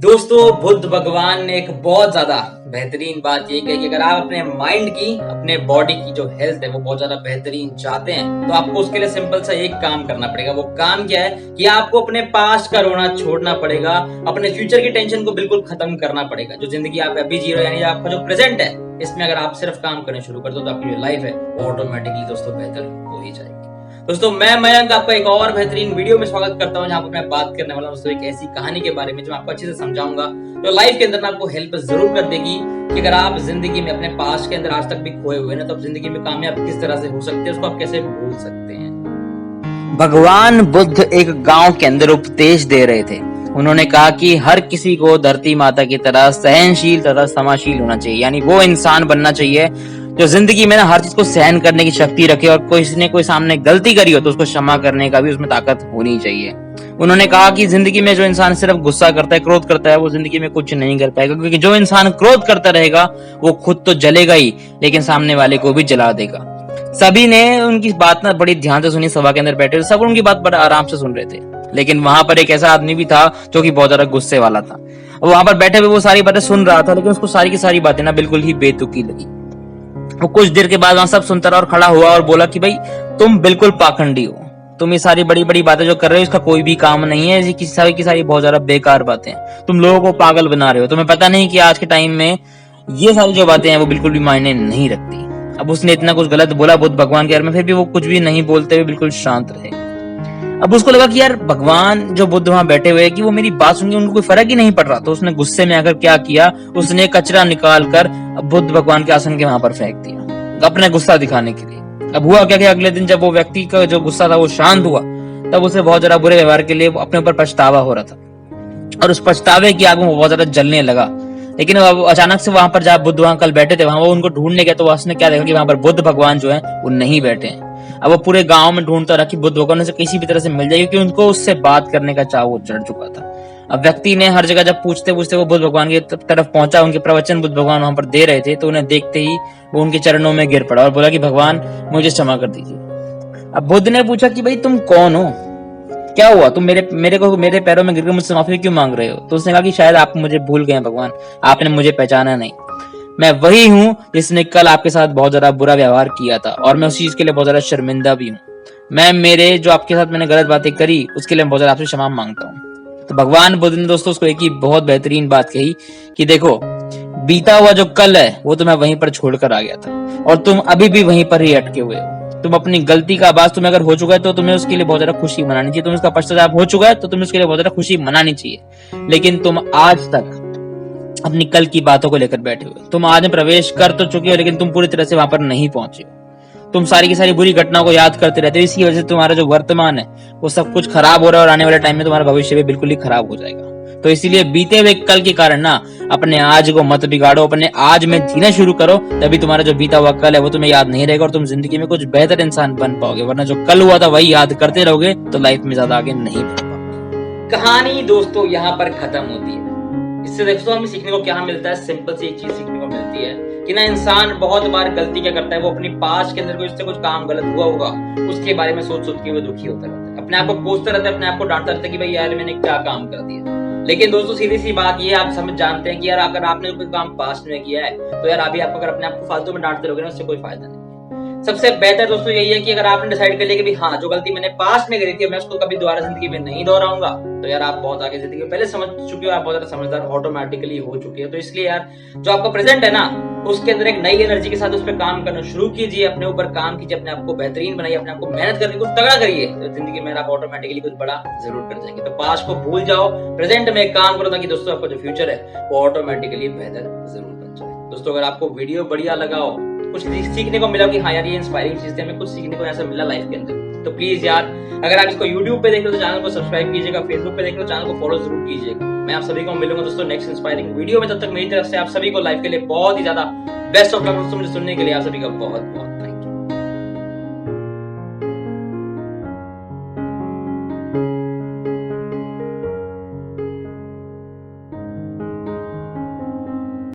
दोस्तों बुद्ध भगवान ने एक बहुत ज्यादा बेहतरीन बात ये कही कि अगर आप अपने माइंड की अपने बॉडी की जो हेल्थ है वो बहुत ज्यादा बेहतरीन चाहते हैं तो आपको उसके लिए सिंपल सा एक काम करना पड़ेगा। वो काम क्या है कि आपको अपने पास्ट का रोना छोड़ना पड़ेगा, अपने फ्यूचर की टेंशन को बिल्कुल खत्म करना पड़ेगा। जो जिंदगी आप अभी जी रहे हो यानी आपका जो प्रेजेंट है इसमें अगर आप सिर्फ काम करने शुरू कर दो तो आपकी जो लाइफ है वो ऑटोमेटिकली दोस्तों बेहतर हो ही जाएगी। दोस्तों मैं मयंक आपका एक और बेहतरीन वीडियो में स्वागत करता हूं जहां पर मैं बात करने वाला हूं दोस्तों एक ऐसी कहानी के बारे में जो आपको अच्छे से समझाऊंगा जो लाइफ के अंदर ना आपको हेल्प जरूर कर देगी कि अगर आप जिंदगी में अपने पास्ट के अंदर आज तक भी खोए हुए ना तो आप जिंदगी में कामयाब किस तरह से हो सकते हैं, उसको आप कैसे भूल सकते हैं। भगवान बुद्ध एक गांव के अंदर उपदेश दे रहे थे। उन्होंने कहा कि हर किसी को धरती माता की तरह सहनशील तथा क्षमाशील होना चाहिए, यानी वो इंसान बनना चाहिए जो जिंदगी में ना हर चीज को सहन करने की शक्ति रखे और कोई सामने गलती करी हो तो उसको क्षमा करने का भी उसमें ताकत होनी चाहिए। उन्होंने कहा कि जिंदगी में जो इंसान सिर्फ गुस्सा करता है, क्रोध करता है, वो जिंदगी में कुछ नहीं कर पाएगा, क्योंकि जो इंसान क्रोध करता रहेगा वो खुद तो जलेगा ही लेकिन सामने वाले को भी जला देगा। सभी ने उनकी बात ना बड़ी ध्यान से सुनी, सभा के अंदर बैठे सब उनकी बात बड़ा आराम से सुन रहे थे। लेकिन वहां पर एक ऐसा आदमी भी था जो कि बहुत ज्यादा गुस्से वाला था। वहां पर बैठे हुए वो सारी बातें सुन रहा था लेकिन उसको सारी की सारी बातें ना बिल्कुल ही बेतुकी लगी। वो कुछ देर के बाद वहां सब सुनता रहा और खड़ा हुआ और बोला कि भाई तुम बिल्कुल पाखंडी हो, तुम ये सारी बड़ी बड़ी बातें जो कर रहे हो इसका कोई भी काम नहीं है, ये सारी की सारी बहुत ज्यादा बेकार बातें हैं, तुम लोगों को पागल बना रहे हो। तुम्हें पता नहीं कि आज के टाइम में ये सारी जो बातें हैं वो बिल्कुल भी मायने नहीं रखती। अब उसने इतना कुछ गलत बोला बुद्ध भगवान के बारे में, फिर भी वो कुछ भी नहीं बोलते हुए बिल्कुल शांत रहे। अब उसको लगा कि यार भगवान जो बुद्ध वहां बैठे हुए कि वो मेरी बात सुन के उनको कोई फर्क ही नहीं पड़ रहा। तो उसने गुस्से में आकर क्या किया, उसने कचरा निकाल कर बुद्ध भगवान के आसन के वहां पर फेंक दिया अपने गुस्सा दिखाने के लिए। अब हुआ क्या कि अगले दिन जब वो व्यक्ति का जो गुस्सा था वो शांत हुआ तब उसे बहुत ज्यादा बुरे व्यवहार के लिए अपने ऊपर पछतावा हो रहा था और उस पछतावे की आग में वो बहुत ज्यादा जलने लगा। लेकिन अब अचानक से वहां पर जब बुद्ध वहां कल बैठे थे वहां वो उनको ढूंढने गया तो उसने क्या देखा कि वहां पर बुद्ध भगवान जो है वो नहीं बैठे हैं। अब वो पूरे गांव में ढूंढता रहा कि बुद्ध भगवान से किसी भी तरह से मिल जाए, क्योंकि उनको उससे बात करने का चाव चढ़ चुका था। अब व्यक्ति ने हर जगह जब पूछते पूछते वो बुद्ध भगवान की तरफ पहुंचा, उनके प्रवचन बुद्ध भगवान वहां पर दे रहे थे तो उन्हें देखते ही वो उनके चरणों में गिर पड़ा और बोला कि भगवान मुझे क्षमा कर दीजिए। अब बुद्ध ने पूछा कि भाई तुम कौन हो, क्या हुआ, तुम मेरे पैरों में गिरकर मुझसे माफी क्यों मांग रहे हो। तो उसने कहा कि शायद आप मुझे भूल गए भगवान, आपने मुझे पहचाना नहीं। मैं वही हूँ जिसने कल आपके साथ बहुत ज्यादा बुरा व्यवहार किया था और मैं उस चीज के लिए बहुत ज्यादा शर्मिंदा भी हूँ। मैं मेरे जो आपके साथ मैंने गलत बातें करी उसके लिए बहुत ज्यादा आपसे क्षमा मांगता हूँ। तो भगवान बुद्ध ने दोस्तों उसको एक ही बहुत बेहतरीन बात कही कि देखो बीता हुआ जो कल है वो तो मैं वहीं पर छोड़कर आ गया था और तुम अभी भी वहीं पर ही अटके हुए हो। तुम अपनी गलती का आभास तुम्हें अगर हो चुका है तो तुम्हें उसके लिए बहुत ज्यादा खुशी मनानी चाहिए, तुम्हें उसका पश्चाताप हो चुका है तो तुम्हें उसके लिए बहुत ज्यादा खुशी मनानी चाहिए। लेकिन तुम आज तक अपनी कल की बातों को लेकर बैठे हुए, तुम आज में प्रवेश कर तो चुके हो लेकिन तुम पूरी तरह से वहां पर नहीं पहुंचे हो। तुम सारी की सारी बुरी घटनाओं को याद करते रहते हो, इसकी वजह से तुम्हारा जो वर्तमान है वो सब कुछ खराब हो रहा है और आने वाले टाइम में तुम्हारा भविष्य भी बिल्कुल ही खराब हो जाएगा। तो इसीलिए बीते हुए कल के कारण ना अपने आज को मत बिगाड़ो, अपने आज में जीना शुरू करो, तभी तुम्हारा जो बीता हुआ कल है वो तुम्हें याद नहीं रहेगा और तुम जिंदगी में कुछ बेहतर इंसान बन पाओगे। वरना जो कल हुआ था वही याद करते रहोगे तो लाइफ में ज्यादा आगे नहीं बढ़ पाओगे। कहानी दोस्तों यहाँ पर खत्म होती है। इससे दोस्तों हमें सीखने को क्या मिलता है, सिंपल सी एक चीज सीखने को मिलती है कि ना इंसान बहुत बार गलती क्या करता है, वो अपनी पास्ट के अंदर कोई उससे कुछ काम गलत हुआ होगा उसके बारे में सोच के वो दुखी होता रहता है, अपने आप को कोसता रहता है, अपने आप को डांटता रहता है कि भाई यार मैंने क्या काम कर दिया। लेकिन दोस्तों सीधी सी बात ये आप समझ जानते हैं कि यार अगर आपने कोई काम पास्ट में किया है तो यार अभी आप अगर अपने आप को फालतू में डांटते रहोगे ना उससे कोई फायदा नहीं। सबसे बेहतर दोस्तों यही है कि अगर आपने डिसाइड कर लिया कि हाँ जो गलती मैंने पास्ट में करी थी मैं उसको कभी दोबारा जिंदगी में नहीं दोहराऊंगा तो यार आप बहुत आगे जिंदगी में पहले समझ चुके हो, आप बहुत ज्यादा समझदार ऑटोमेटिकली हो चुके हो। तो इसलिए यार जो आपका प्रेजेंट है ना उसके अंदर एक नई एनर्जी के साथ उस पर काम करना शुरू कीजिए, अपने ऊपर काम कीजिए, अपने आप को बेहतरीन बनाइए, अपने आप को मेहनत करके कुछ तगड़ा करिए तो जिंदगी में आप ऑटोमेटिकली कुछ बड़ा जरूर कर जाएंगे। तो पास्ट को भूल जाओ, प्रेजेंट में काम करो ताकि दोस्तों आपका जो फ्यूचर है वो ऑटोमेटिकली बेहतर जरूर बन जाए। दोस्तों अगर आपको वीडियो बढ़िया लगा हो, कुछ सीखने को मिला कि हाँ यार ये इंस्पायरिंग चीज है, हमें कुछ सीखने को ऐसा मिला लाइफ के अंदर, तो प्लीज यार अगर आप इसको यूट्यूब पे देख रहे हो तो चैनल को सब्सक्राइब कीजिएगा, फेसबुक पे देख रहे हो चैनल को फॉलो जरूर कीजिएगा। मैं आप सभी को मिलूंगा दोस्तों नेक्स्ट इंस्पायरिंग वीडियो में। तब तक मेरी तरफ से आप सभी को लाइफ के लिए बहुत ही ज्यादा बेस्ट ऑफ लक। दोस्तों मुझे सुनने के लिए आप सभी का बहुत बहुत